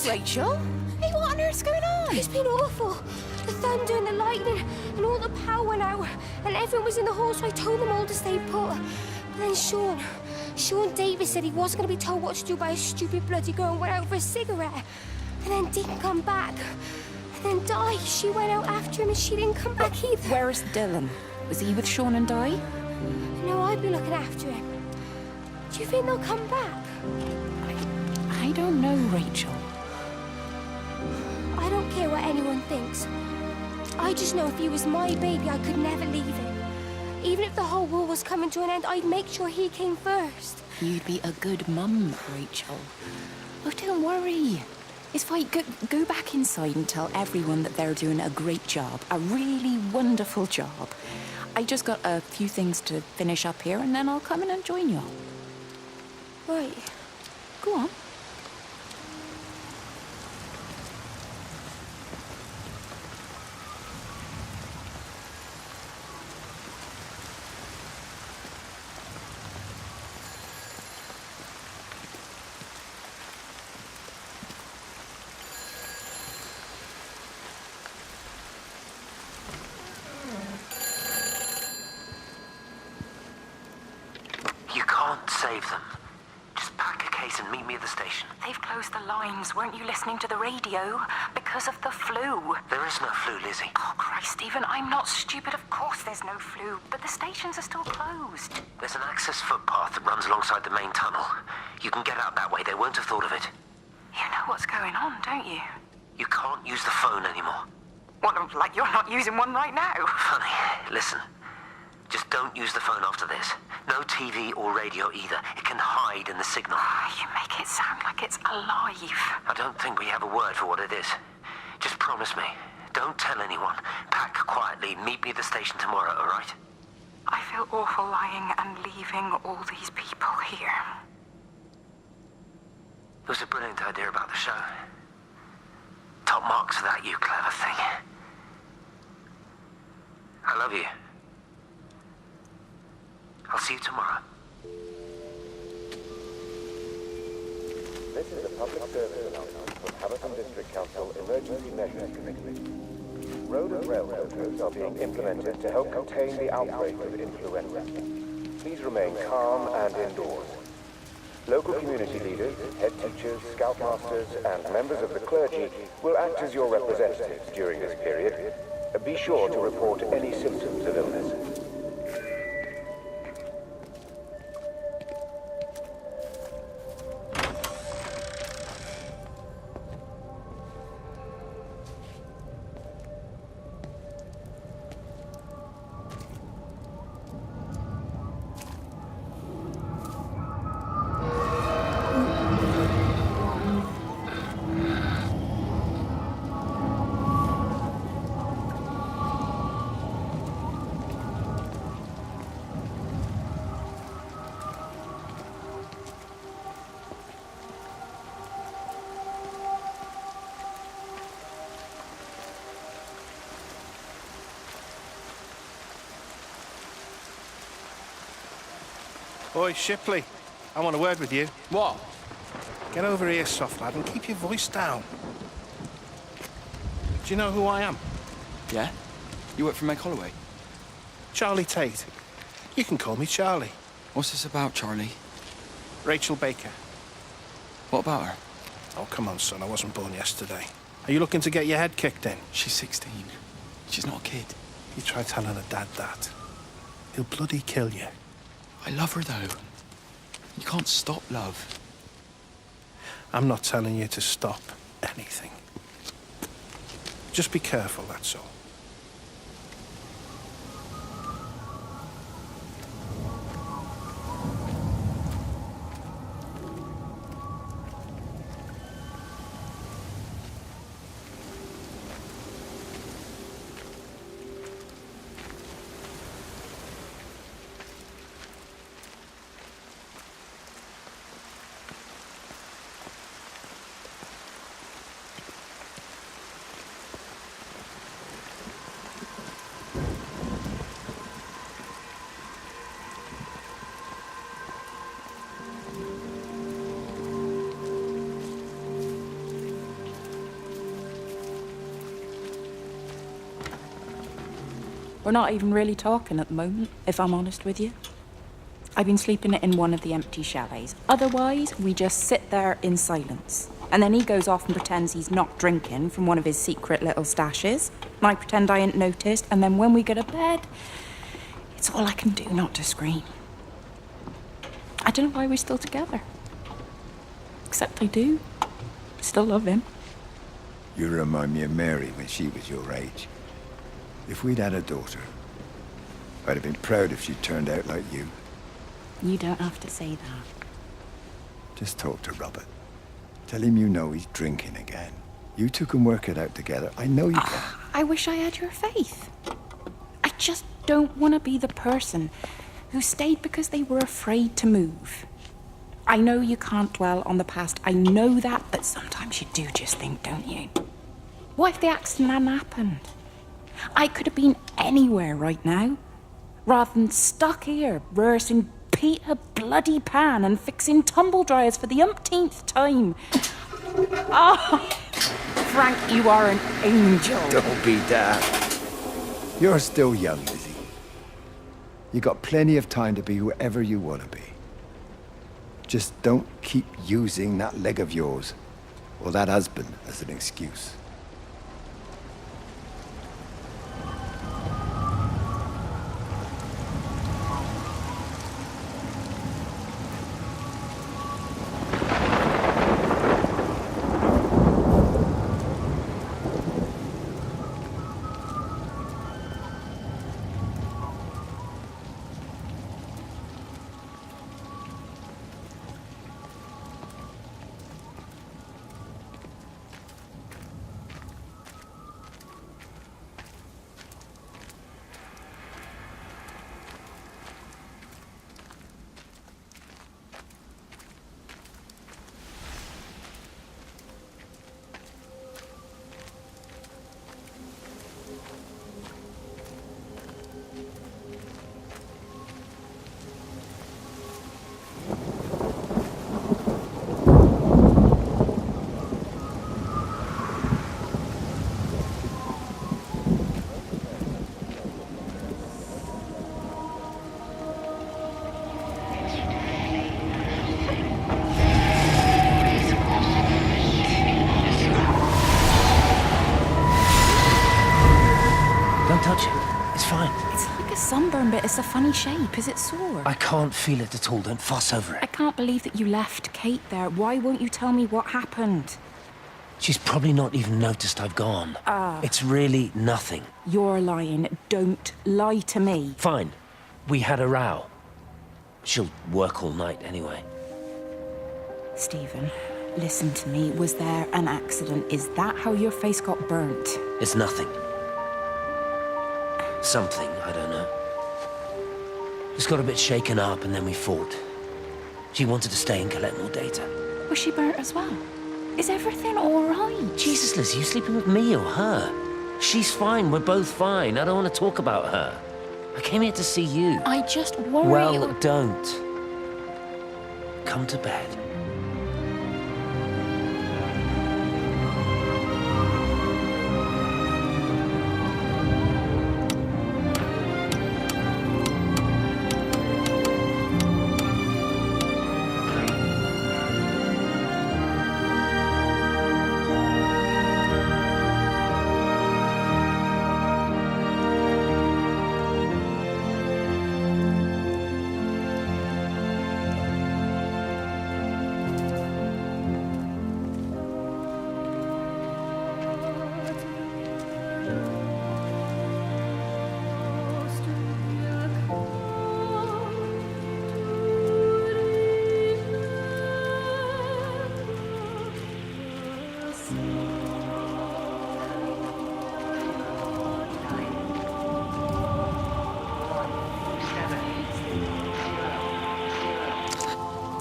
Rachel? Hey, what on earth's going on? It's been awful. The thunder and the lightning and all the power went out and everyone was in the hall, so I told them all to stay put. But then Sean Davis said he wasn't going to be told what to do by a stupid bloody girl and went out for a cigarette. And then didn't come back. And then Di, she went out after him and she didn't come back either. Where is Dylan? Was he with Sean and Di? No, I'd be looking after him. Do you think they'll come back? I don't know, Rachel. I don't care what anyone thinks. I just know if he was my baby, I could never leave him. Even if the whole world was coming to an end, I'd make sure he came first. You'd be a good mum, Rachel. Oh, don't worry. It's fine. Go back inside and tell everyone that they're doing a great job. A really wonderful job. I just got a few things to finish up here, and then I'll come in and join you. Right. Go on. Save them. Just pack a case and meet me at the station. They've closed the lines. Weren't you listening to the radio? Because of the flu. There is no flu, Lizzie. Oh, Christ, Stephen, I'm not stupid. Of course there's no flu. But the stations are still closed. There's an access footpath that runs alongside the main tunnel. You can get out that way. They won't have thought of it. You know what's going on, don't you? You can't use the phone anymore. What, like you're not using one right now? Funny. Listen. Just don't use the phone after this. No TV or radio either. It can hide in the signal. You make it sound like it's alive. I don't think we have a word for what it is. Just promise me. Don't tell anyone. Pack quietly. Meet me at the station tomorrow, all right? I feel awful lying and leaving all these people here. It was a brilliant idea about the show. Top marks for that, you clever thing. I love you. I'll see you tomorrow. This is a public service announcement from Hamilton District Council Emergency Measures Committee. Road and railroad codes are being implemented to help contain the outbreak of influenza. Please remain calm and indoors. Local community leaders, head teachers, scoutmasters, and members of the clergy will act as your representatives during this period. Be sure to report any symptoms of illness. Oi, Shipley, I want a word with you. What? Get over here, soft lad, and keep your voice down. Do you know who I am? Yeah? You work for Meg Holloway? Charlie Tate. You can call me Charlie. What's this about, Charlie? Rachel Baker. What about her? Oh, come on, son, I wasn't born yesterday. Are you looking to get your head kicked in? She's 16. She's not a kid. You try telling her dad that. He'll bloody kill you. I love her, though. You can't stop love. I'm not telling you to stop anything. Just be careful, that's all. We're not even really talking at the moment, if I'm honest with you. I've been sleeping in one of the empty chalets. Otherwise, we just sit there in silence. And then he goes off and pretends he's not drinking from one of his secret little stashes. And I pretend I ain't noticed. And then when we go to bed, it's all I can do not to scream. I don't know why we're still together. Except I do. Still love him. You remind me of Mary when she was your age. If we'd had a daughter, I'd have been proud if she turned out like you. You don't have to say that. Just talk to Robert. Tell him you know he's drinking again. You two can work it out together. I know you can. I wish I had your faith. I just don't want to be the person who stayed because they were afraid to move. I know you can't dwell on the past. I know that, but sometimes you do just think, don't you? What if the accident hadn't happened? I could have been anywhere right now, rather than stuck here rehearsing Peter Bloody Pan and fixing tumble dryers for the umpteenth time. Oh, Frank, you are an angel. Don't be daft. You're still young, Lizzie. You got plenty of time to be whoever you want to be. Just don't keep using that leg of yours or that husband as an excuse. Touch it. It's fine. It's like a sunburn, but it's a funny shape. Is it sore? I can't feel it at all. Don't fuss over I it. can't believe that you left Kate there. Why won't you tell me what happened? She's probably not even noticed I've gone. It's really nothing. You're lying. Don't lie to me. Fine. We had a row. She'll work all night anyway. Stephen, listen to me. Was there an accident? Is that how your face got burnt? It's nothing. Something, I don't know. Just got a bit shaken up and then we fought. She wanted to stay and collect more data. Was she burnt as well? Is everything all right? Jesus, Liz, are you sleeping with me or her? She's fine, we're both fine. I don't want to talk about her. I came here to see you. I just worry... Well, don't. Come to bed.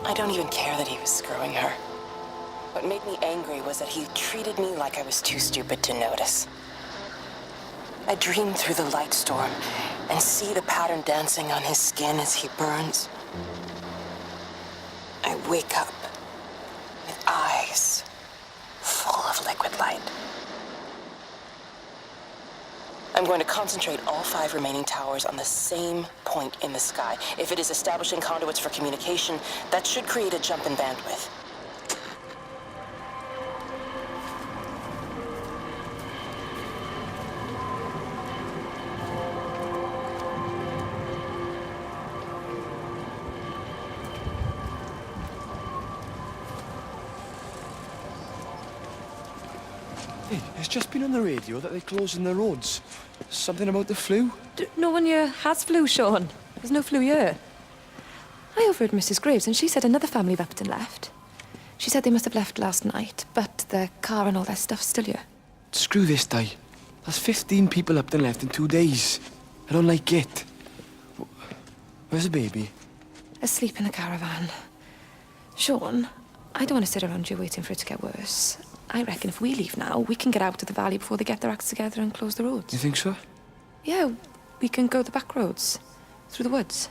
I don't even care that he was screwing her. What made me angry was that he treated me like I was too stupid to notice. I dream through the light storm and see the pattern dancing on his skin as he burns. I wake up with eyes full of liquid light. I'm going to concentrate all 5 remaining towers on the same point in the sky. If it is establishing conduits for communication, that should create a jump in bandwidth. Hey, it's just been on the radio that they're closing the roads. Something about the flu? No one here has flu, Sean. There's no flu here. I overheard Mrs. Graves, and she said another family of Upton left. She said they must have left last night, but their car and all their stuff's still here. Screw this, Di. That's 15 people up and left in 2 days. I don't like it. Where's the baby? Asleep in the caravan. Sean, I don't want to sit around here waiting for it to get worse. I reckon if we leave now, we can get out of the valley before they get their acts together and close the roads. You think so? Yeah, we can go the back roads, through the woods.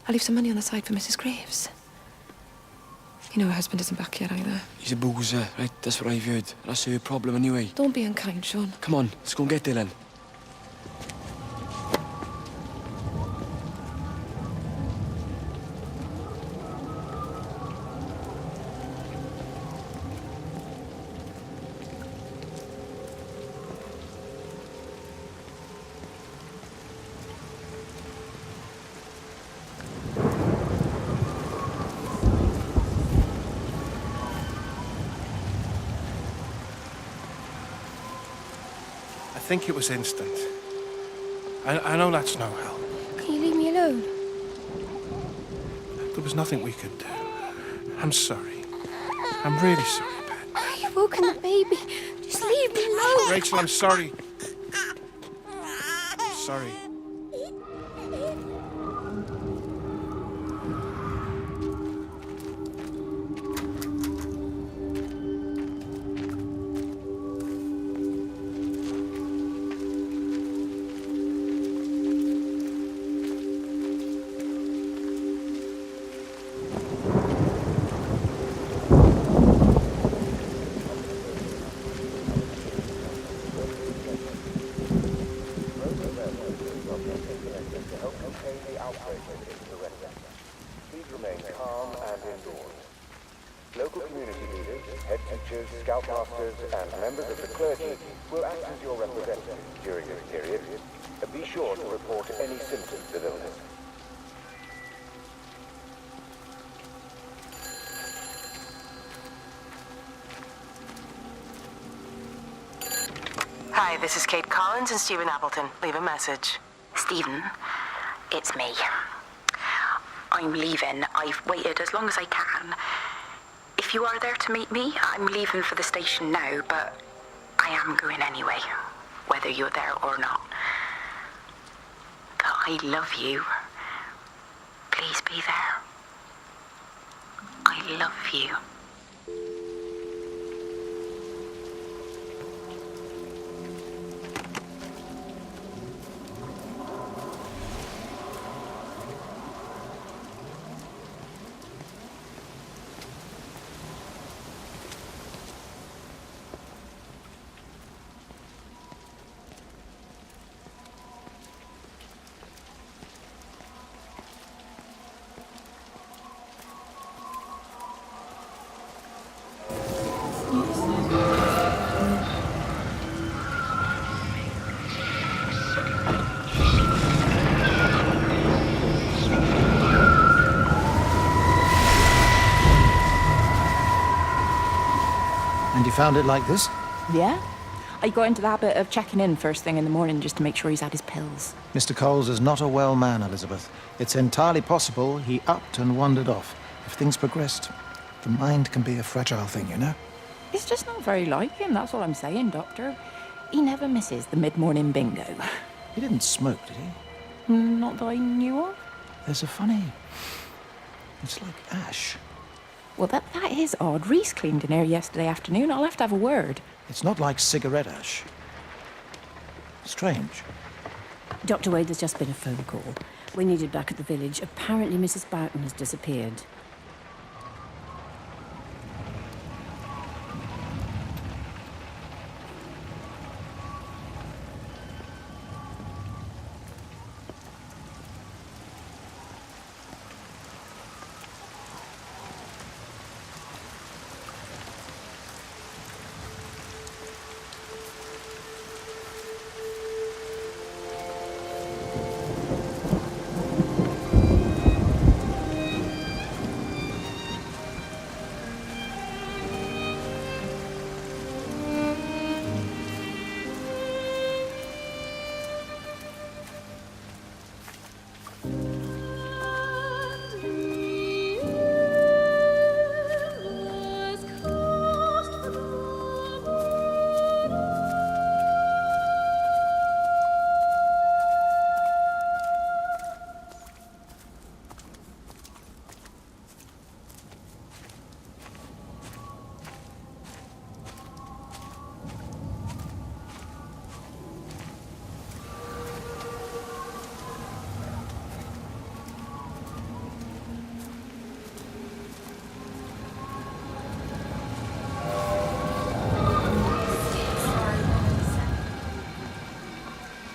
I'll leave some money on the side for Mrs. Graves. You know her husband isn't back yet either. He's a boozer, right? That's what I've heard. That's her problem anyway. Don't be unkind, Sean. Come on, let's go and get Dylan. I think it was instant. I know that's no help. Can you leave me alone? There was nothing we could do. I'm sorry. I'm really sorry, Pat. You've woken the baby. Just leave me alone. Rachel, I'm sorry. Sorry. Local community leaders, head teachers, scoutmasters, and members of the clergy will act as your representatives during this period. Be sure to report any symptoms of illness. Hi, this is Kate Collins and Stephen Appleton. Leave a message. Stephen, it's me. I'm leaving. I've waited as long as I can. If you are there to meet me, I'm leaving for the station now, but I am going anyway, whether you're there or not. But I love you. Please be there. I love you. And you found it like this? Yeah? I got into the habit of checking in first thing in the morning just to make sure he's had his pills. Mr. Coles is not a well man, Elizabeth. It's entirely possible he upped and wandered off. If things progressed, the mind can be a fragile thing, you know? It's just not very like him, that's all I'm saying, Doctor. He never misses the mid-morning bingo. He didn't smoke, did he? Not that I knew of. There's a funny... It's like ash. Well, that is odd. Reese cleaned in here yesterday afternoon. I'll have to have a word. It's not like cigarette ash. Strange. Dr. Wade, there's just been a phone call. We're needed back at the village. Apparently Mrs. Boughton has disappeared.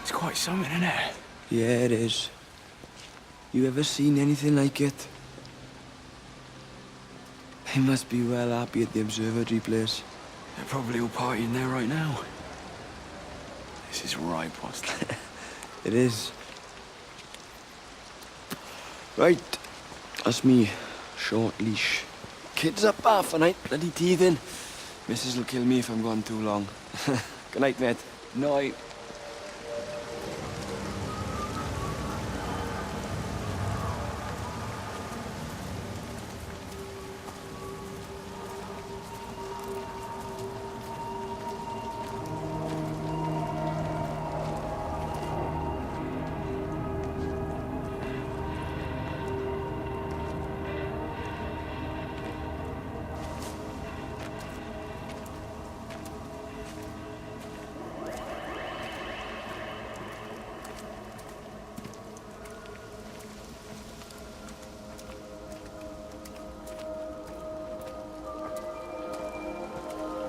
It's quite something, isn't it? Yeah, it is. You ever seen anything like it? They must be well happy at the observatory place. They're probably all partying there right now. This is right, boss. It is. Right. That's me. Short leash. Kids up half a night, bloody teething. Missus will kill me if I'm gone too long. Good night, mate. Night.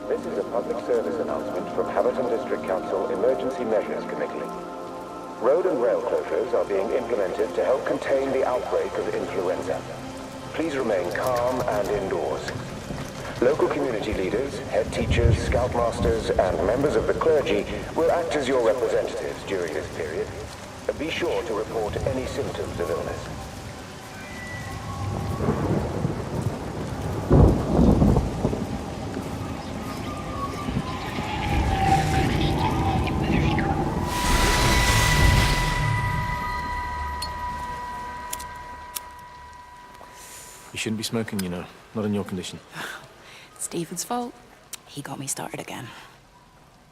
This is a public service announcement from Haverton District Council Emergency Measures Committee. Road and rail closures are being implemented to help contain the outbreak of influenza. Please remain calm and indoors. Local community leaders, head teachers, scoutmasters, and members of the clergy will act as your representatives during this period. Be sure to report any symptoms of illness. You shouldn't be smoking, you know. Not in your condition. Stephen's fault. He got me started again.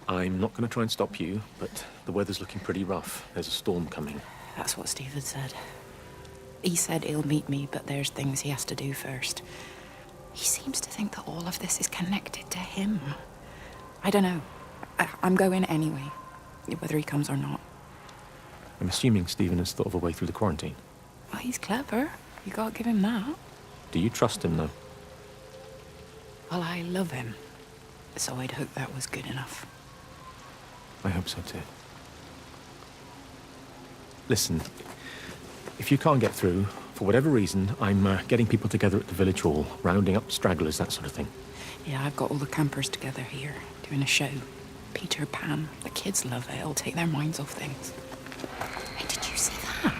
I'm not going to try and stop you, but the weather's looking pretty rough. There's a storm coming. That's what Stephen said. He said he'll meet me, but there's things he has to do first. He seems to think that all of this is connected to him. I don't know. I'm going anyway, whether he comes or not. I'm assuming Stephen has thought of a way through the quarantine. Well, he's clever. You gotta give him that. Do you trust him, though? Well, I love him. So I'd hope that was good enough. I hope so, too. Listen, if you can't get through, for whatever reason, I'm getting people together at the village hall, rounding up stragglers, that sort of thing. Yeah, I've got all the campers together here, doing a show. Peter Pan. The kids love it. It'll take their minds off things. Hey, did you see that?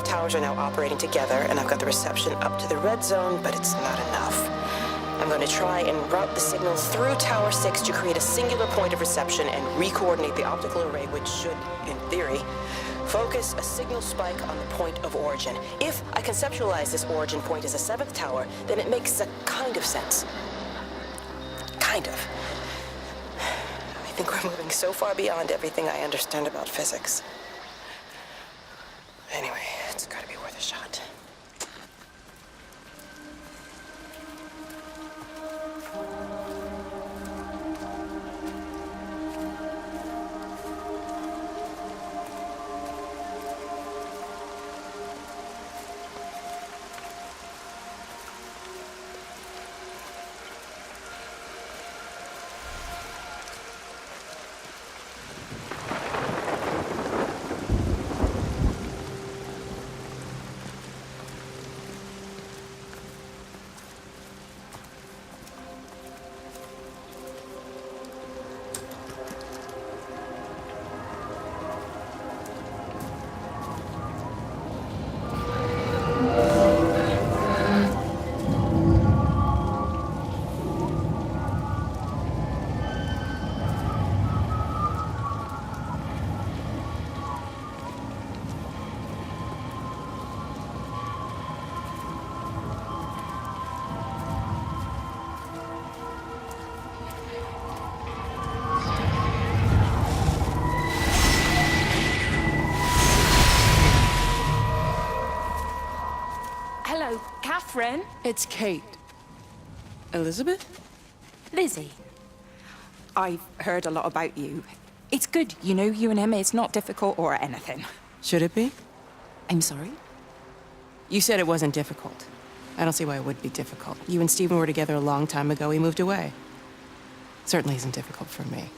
Towers are now operating together, and I've got the reception up to the red zone, but it's not enough. I'm going to try and route the signal through Tower 6 to create a singular point of reception and re-coordinate the optical array, which should, in theory, focus a signal spike on the point of origin. If I conceptualize this origin point as a 7th tower, then it makes a kind of sense. Kind of. I think we're moving so far beyond everything I understand about physics. Anyway, it's gotta be worth a shot. Catherine. It's Kate. Elizabeth? Lizzie. I've heard a lot about you. It's good, you know, you and him. It's not difficult or anything. Should it be? I'm sorry? You said it wasn't difficult. I don't see why it would be difficult. You and Stephen were together a long time ago. He moved away. Certainly isn't difficult for me.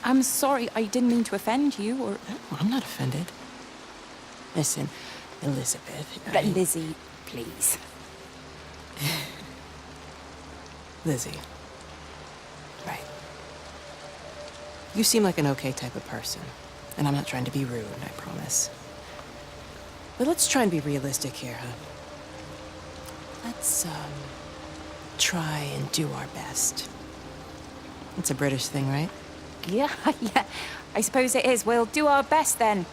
I'm sorry, I didn't mean to offend you, or... No, I'm not offended. Listen, Elizabeth... Lizzie, please. Lizzie. Right. You seem like an okay type of person. And I'm not trying to be rude, I promise. But let's try and be realistic here, huh? Let's, try and do our best. It's a British thing, right? Yeah, yeah. I suppose it is. We'll do our best then.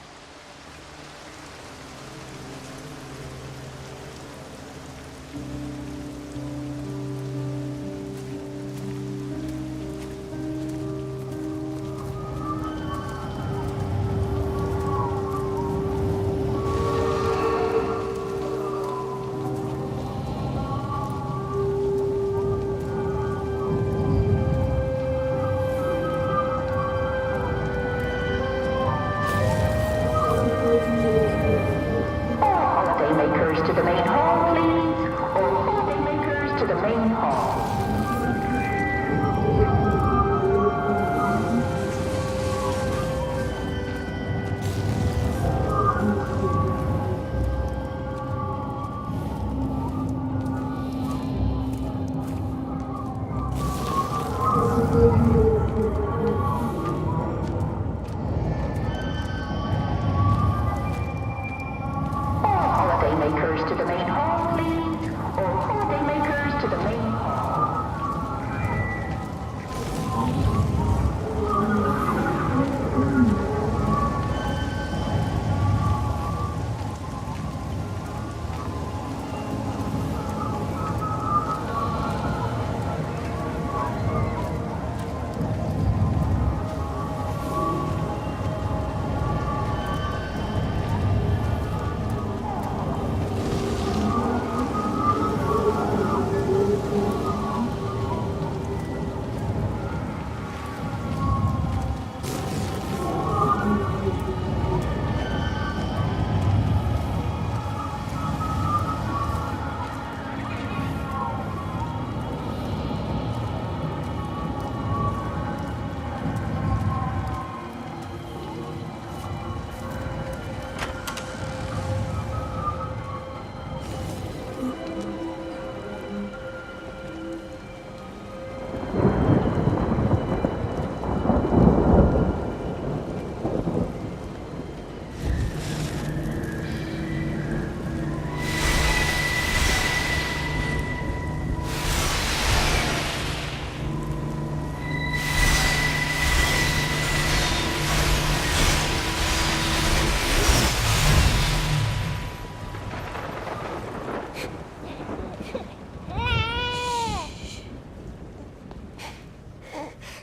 To the main hall, please. All holidaymakers to the main hall. Holidaymakers to the main hall, please. All holidaymakers to the main hall.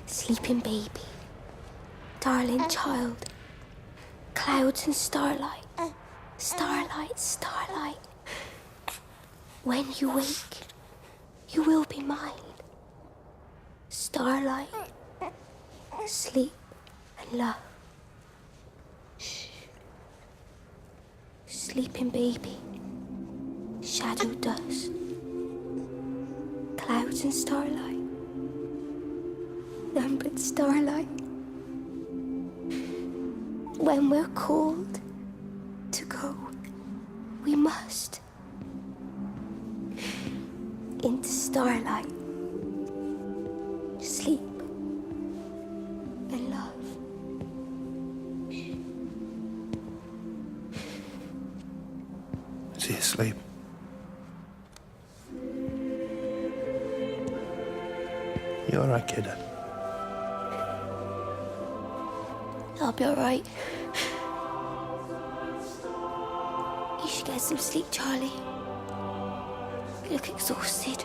Sleeping baby, darling child, clouds and starlight, starlight, starlight. When you wake, you will be mine. Starlight, sleep and love. Shh. Sleeping baby, shadow dust, clouds and starlight. None but starlight. When we're called to go, we must into starlight, sleep and love. Is he asleep? You all right, kid? I'll be all right. You should get some sleep, Charlie. You look exhausted.